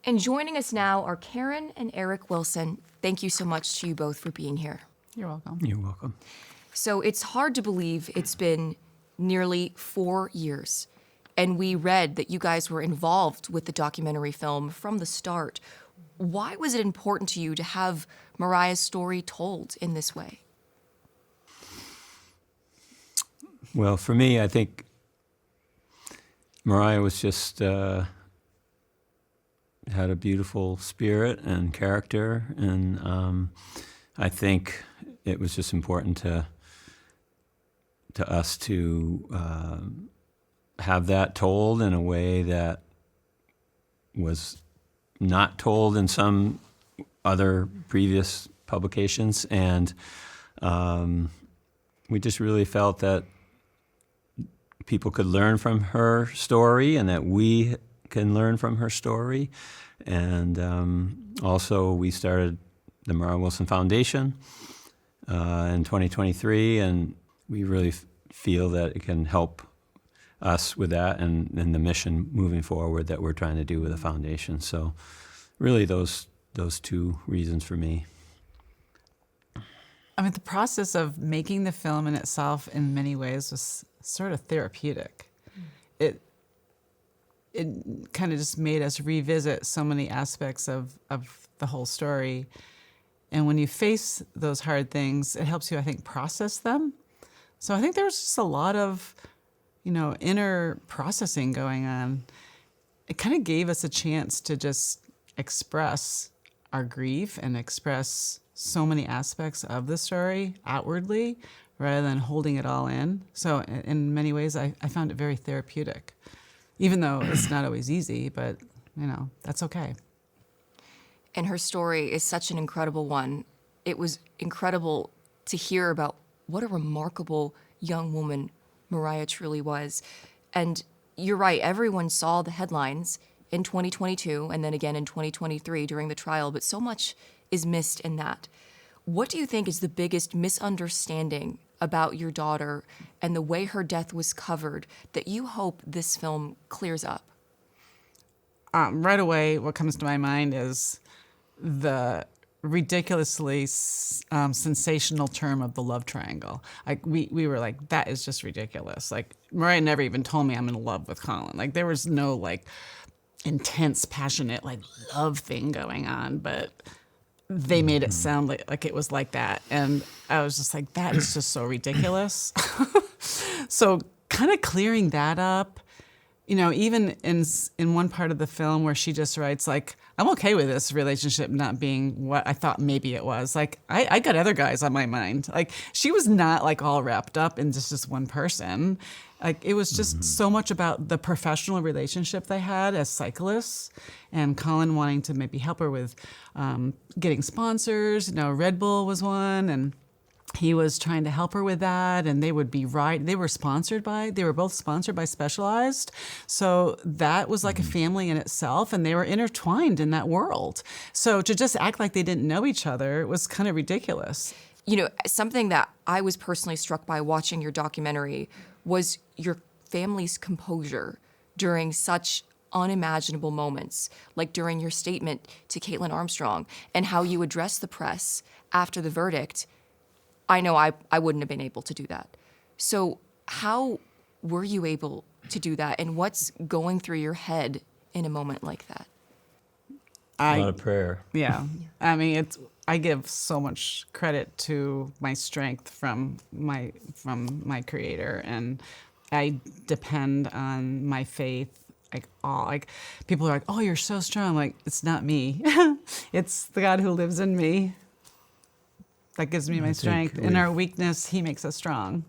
And joining us now are Karen and Eric Wilson. Thank you so much to you both for being here. You're welcome. You're welcome. So it's hard to believe it's been nearly 4 years. And we read that you guys were involved with the documentary film from the start. Why was it important to you to have Moriah's story told in this way? Well, for me, I think Moriah was just had a beautiful spirit and character, and I think it was just important to us to have that told in a way that was not told in some other previous publications, and we just really felt that people could learn from her story and that we can learn from her story. And also we started the Moriah Wilson Foundation in 2023, and we really feel that it can help us with that and the mission moving forward that we're trying to do with the foundation. So really those two reasons for me. I mean, the process of making the film in itself in many ways was sort of therapeutic. It kind of just made us revisit so many aspects of the whole story. And when you face those hard things, it helps you, I think, process them. So I think there was just a lot of, inner processing going on. It kind of gave us a chance to just express our grief and express so many aspects of the story outwardly rather than holding it all in. So in many ways, I found it very therapeutic, even though it's not always easy, but, that's okay. And her story is such an incredible one. It was incredible to hear about what a remarkable young woman Moriah truly was. And you're right, everyone saw the headlines in 2022 and then again in 2023 during the trial, but so much is missed in that. What do you think is the biggest misunderstanding about your daughter and the way her death was covered that you hope this film clears up? Right away, what comes to my mind is the ridiculously sensational term of the love triangle. Like we were like, that is just ridiculous. Like Moriah never even told me I'm in love with Colin. Like there was no intense, passionate love thing going on, but they made it sound like it was like that. And I was just like, that is just so ridiculous. So kind of clearing that up, even in one part of the film where she just writes I'm okay with this relationship not being what I thought maybe it was. I got other guys on my mind. She was not all wrapped up in just one person. It was just so much about the professional relationship they had as cyclists, and Colin wanting to maybe help her with getting sponsors. Red Bull was one, and he was trying to help her with that, and they would be they were both sponsored by Specialized. So that was like a family in itself, and they were intertwined in that world. So to just act like they didn't know each other was kind of ridiculous. Something that I was personally struck by watching your documentary was your family's composure during such unimaginable moments, like during your statement to Caitlin Armstrong and how you addressed the press after the verdict. I know I wouldn't have been able to do that. So how were you able to do that, and what's going through your head in a moment like that? A lot of prayer. Yeah. I mean, I give so much credit to my strength from my creator, and I depend on my faith. People are like, "Oh, you're so strong." It's not me. It's the God who lives in me that gives me my strength. In our weakness, he makes us strong.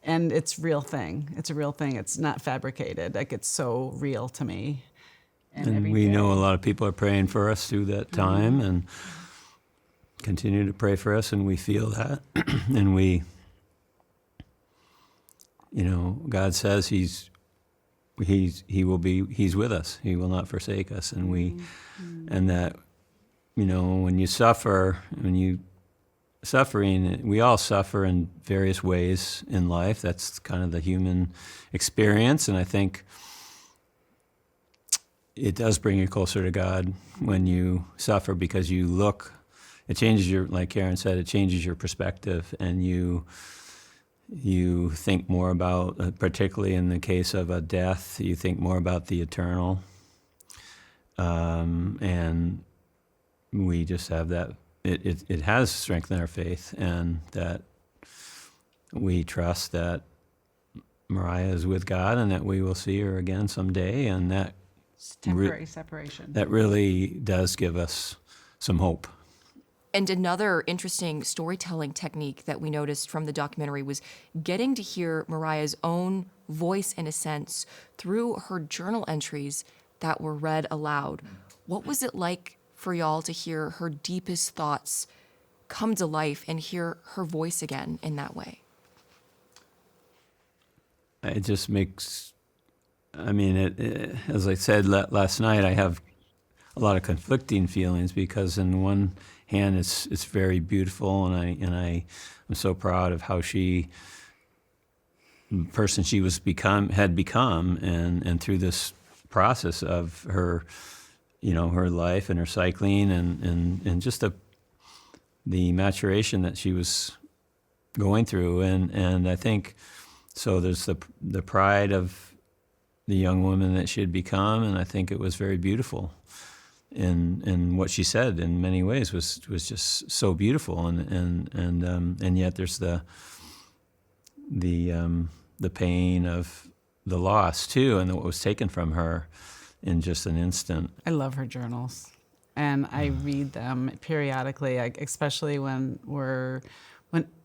And it's real thing. It's a real thing. It's not fabricated. It's so real to me. And we know a lot of people are praying for us through that time and continue to pray for us, and we feel that. And we, God says he's with us. He will not forsake us. And and that, when you suffer, suffering, we all suffer in various ways in life. That's kind of the human experience. And I think it does bring you closer to God when you suffer, because it changes like Karen said, it changes your perspective, and you think more about, particularly in the case of a death, you think more about the eternal. And we just have that, it has strengthened our faith, and that we trust that Moriah is with God and that we will see her again someday, and that It's temporary separation. that really does give us some hope. And another interesting storytelling technique that we noticed from the documentary was getting to hear Moriah's own voice, in a sense, through her journal entries that were read aloud. What was it like for y'all to hear her deepest thoughts come to life and hear her voice again in that way? It just makes, as I said last night, I have a lot of conflicting feelings, because in one hand it's very beautiful, and I am so proud of how the person she had become, and through this process of her, her life and her cycling, and just the maturation that she was going through, and I think so. There's the pride of the young woman that she had become, and I think it was very beautiful. And what she said in many ways was just so beautiful, and yet there's the pain of the loss too, and what was taken from her in just an instant. I love her journals, and I read them periodically, especially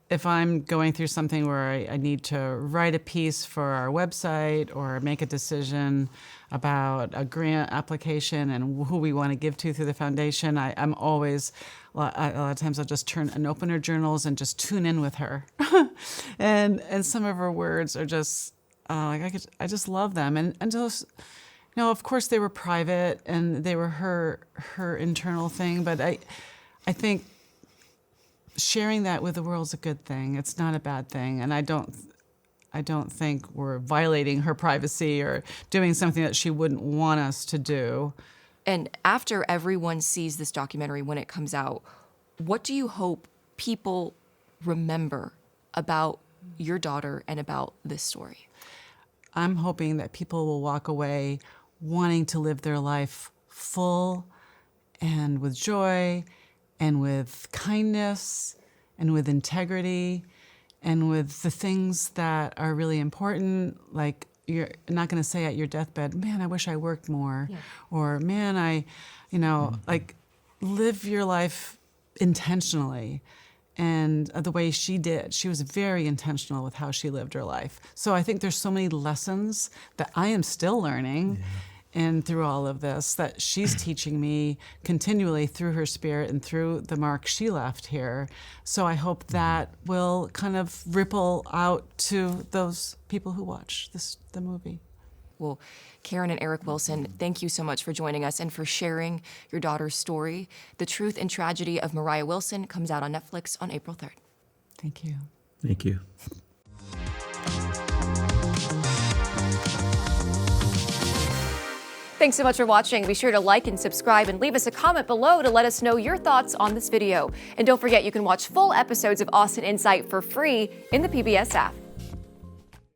if I'm going through something where I need to write a piece for our website or make a decision about a grant application and who we want to give to through the foundation. I'm always, a lot of times I'll just turn and open her journals and just tune in with her. and some of her words are just, I just love them. And those, of course they were private and they were her internal thing, but I think sharing that with the world is a good thing. It's not a bad thing. And I don't think we're violating her privacy or doing something that she wouldn't want us to do. And after everyone sees this documentary, when it comes out, what do you hope people remember about your daughter and about this story? I'm hoping that people will walk away wanting to live their life full and with joy and with kindness and with integrity and with the things that are really important. Like, you're not going to say at your deathbed, man, I wish I worked more. Yeah. Or, man, like, live your life intentionally. And the way she did, she was very intentional with how she lived her life. So I think there's so many lessons that I am still learning. Yeah. And through all of this, that she's teaching me continually through her spirit and through the mark she left here. So I hope that will kind of ripple out to those people who watch the movie. Well, Karen and Eric Wilson, thank you so much for joining us and for sharing your daughter's story. The Truth and Tragedy of Moriah Wilson comes out on Netflix on April 3rd. Thank you. Thank you. Thanks so much for watching. Be sure to like and subscribe and leave us a comment below to let us know your thoughts on this video. And don't forget, you can watch full episodes of Austin Insight for free in the PBS app.